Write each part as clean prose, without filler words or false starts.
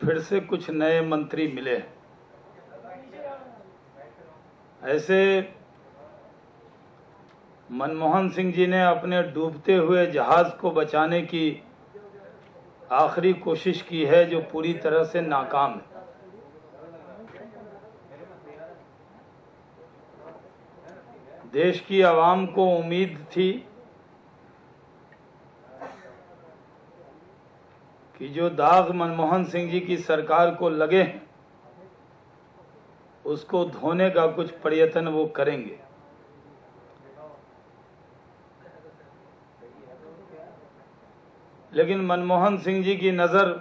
फिर से कुछ नए मंत्री मिले। ऐसे मनमोहन सिंह जी ने अपने डूबते हुए जहाज को बचाने की आखिरी कोशिश की है, जो पूरी तरह से नाकाम है। देश की आवाम को उम्मीद थी कि जो दाग मनमोहन सिंह जी की सरकार को लगे हैं उसको धोने का कुछ प्रयत्न वो करेंगे। लेकिन मनमोहन सिंह जी की नज़र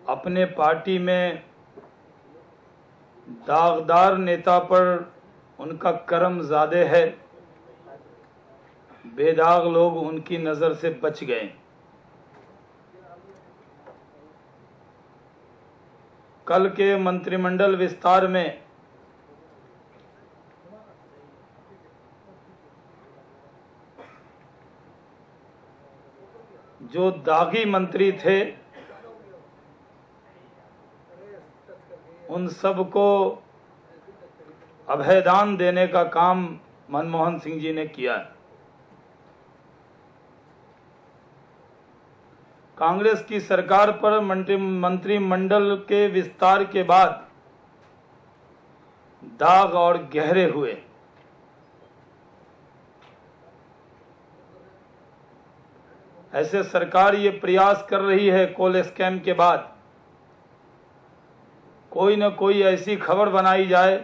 अपने पार्टी में दागदार नेता पर उनका करम ज़्यादा है। बेदाग लोग उनकी नज़र से बच गए। कल के मंत्रिमंडल विस्तार में जो दागी मंत्री थे उन सबको अभयदान देने का काम मनमोहन सिंह जी ने किया है। कांग्रेस की सरकार पर मंत्रिमंडल के विस्तार के बाद दाग और गहरे हुए। ऐसे सरकार ये प्रयास कर रही है कोल स्कैम के बाद कोई न कोई ऐसी खबर बनाई जाए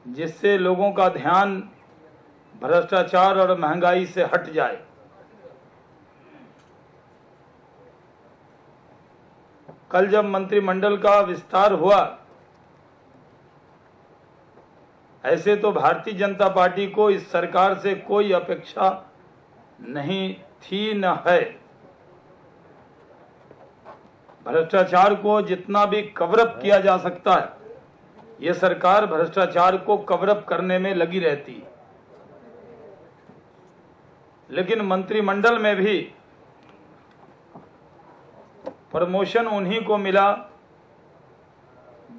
जिससे लोगों का ध्यान भ्रष्टाचार और महंगाई से हट जाए। कल जब मंत्रिमंडल का विस्तार हुआ, ऐसे तो भारतीय जनता पार्टी को इस सरकार से कोई अपेक्षा नहीं थी न है। भ्रष्टाचार को जितना भी कवरअप किया जा सकता है, ये सरकार भ्रष्टाचार को कवरअप करने में लगी रहती है। लेकिन मंत्रिमंडल में भी प्रमोशन उन्हीं को मिला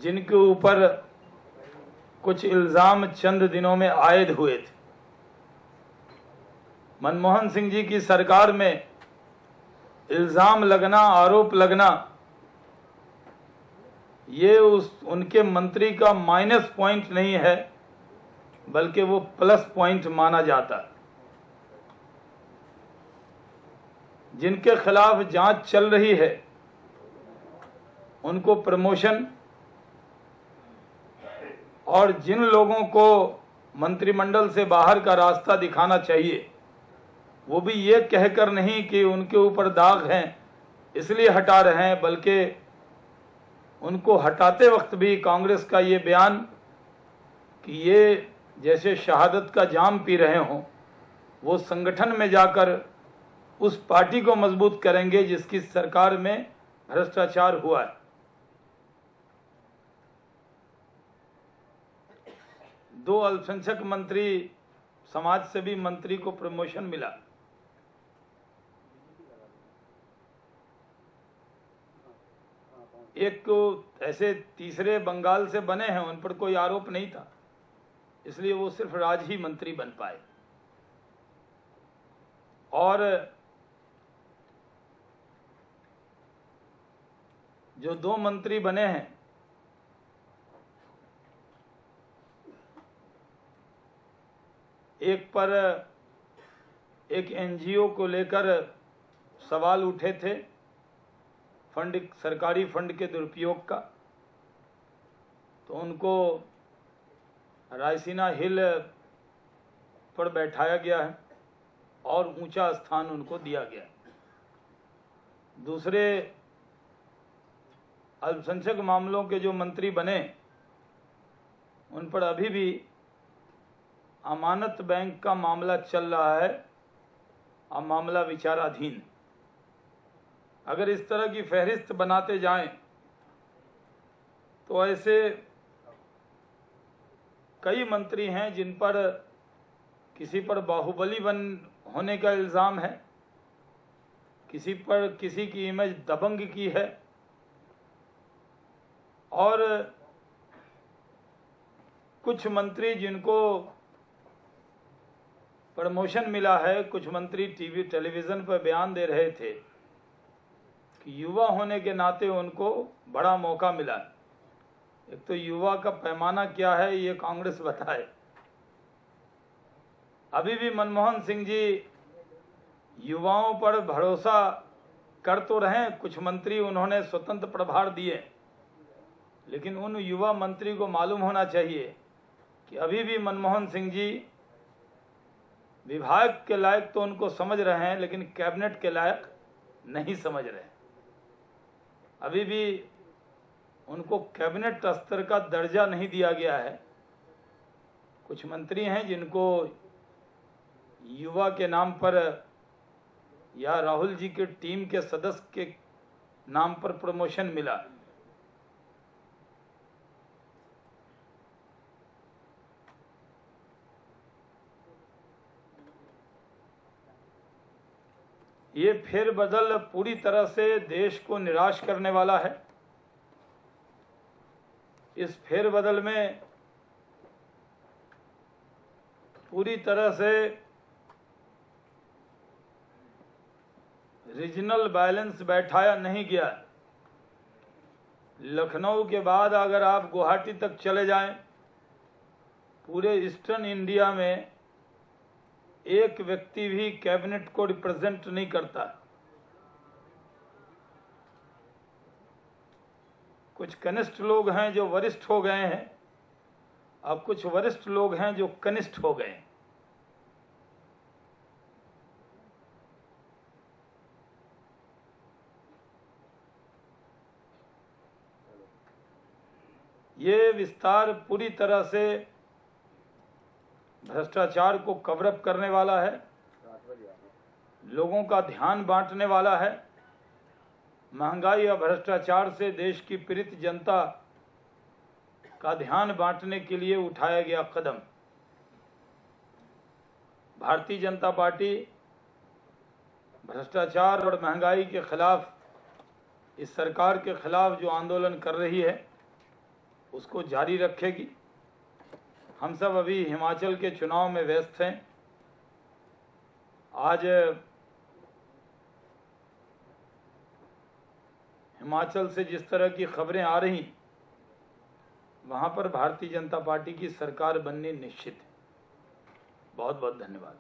जिनके ऊपर कुछ इल्जाम चंद दिनों में आयद हुए थे। मनमोहन सिंह जी की सरकार में इल्जाम लगना, आरोप लगना, ये उनके मंत्री का माइनस पॉइंट नहीं है, बल्कि वो प्लस पॉइंट माना जाता है। जिनके खिलाफ जांच चल रही है उनको प्रमोशन, और जिन लोगों को मंत्रिमंडल से बाहर का रास्ता दिखाना चाहिए वो भी ये कहकर नहीं कि उनके ऊपर दाग हैं इसलिए हटा रहे हैं, बल्कि उनको हटाते वक्त भी कांग्रेस का ये बयान कि ये जैसे शहादत का जाम पी रहे हों, वो संगठन में जाकर उस पार्टी को मजबूत करेंगे जिसकी सरकार में भ्रष्टाचार हुआ है। दो अल्पसंख्यक मंत्री, समाज सेवी मंत्री को प्रमोशन मिला। एक को ऐसे तीसरे बंगाल से बने हैं, उन पर कोई आरोप नहीं था, इसलिए वो सिर्फ राज्य ही मंत्री बन पाए। और जो दो मंत्री बने हैं, एक पर एक एनजीओ को लेकर सवाल उठे थे फंड, सरकारी फंड के दुरुपयोग का, तो उनको रायसीना हिल पर बैठाया गया है और ऊंचा स्थान उनको दिया गया है। दूसरे अल्पसंख्यक मामलों के जो मंत्री बने उन पर अभी भी अमानत बैंक का मामला चल रहा है और मामला विचाराधीन। अगर इस तरह की फहरिस्त बनाते जाएं तो ऐसे कई मंत्री हैं जिन पर किसी पर बाहुबली बन होने का इल्ज़ाम है, किसी पर किसी की इमेज दबंग की है, और कुछ मंत्री जिनको प्रमोशन मिला है, कुछ मंत्री टीवी टेलीविज़न पर बयान दे रहे थे कि युवा होने के नाते उनको बड़ा मौका मिला। एक तो युवा का पैमाना क्या है ये कांग्रेस बताए। अभी भी मनमोहन सिंह जी युवाओं पर भरोसा कर तो रहे, कुछ मंत्री उन्होंने स्वतंत्र प्रभार दिए, लेकिन उन युवा मंत्री को मालूम होना चाहिए कि अभी भी मनमोहन सिंह जी विभाग के लायक तो उनको समझ रहे हैं, लेकिन कैबिनेट के लायक नहीं समझ रहे। अभी भी उनको कैबिनेट स्तर का दर्जा नहीं दिया गया है। कुछ मंत्री हैं जिनको युवा के नाम पर या राहुल जी के टीम के सदस्य के नाम पर प्रमोशन मिला। ये फेरबदल पूरी तरह से देश को निराश करने वाला है। इस फेरबदल में पूरी तरह से रीजनल बैलेंस बैठाया नहीं गया। लखनऊ के बाद अगर आप गुवाहाटी तक चले जाएं, पूरे ईस्टर्न इंडिया में एक व्यक्ति भी कैबिनेट को रिप्रेजेंट नहीं करता। कुछ कनिष्ठ लोग हैं जो वरिष्ठ हो गए हैं, अब कुछ वरिष्ठ लोग हैं जो कनिष्ठ हो गए। ये विस्तार पूरी तरह से भ्रष्टाचार को कवरअप करने वाला है, लोगों का ध्यान बांटने वाला है। महंगाई और भ्रष्टाचार से देश की पीड़ित जनता का ध्यान बांटने के लिए उठाया गया कदम। भारतीय जनता पार्टी भ्रष्टाचार और महंगाई के खिलाफ, इस सरकार के खिलाफ जो आंदोलन कर रही है उसको जारी रखेगी। हम सब अभी हिमाचल के चुनाव में व्यस्त हैं। आज हिमाचल से जिस तरह की खबरें आ रही, वहाँ पर भारतीय जनता पार्टी की सरकार बननी निश्चित है। बहुत बहुत धन्यवाद।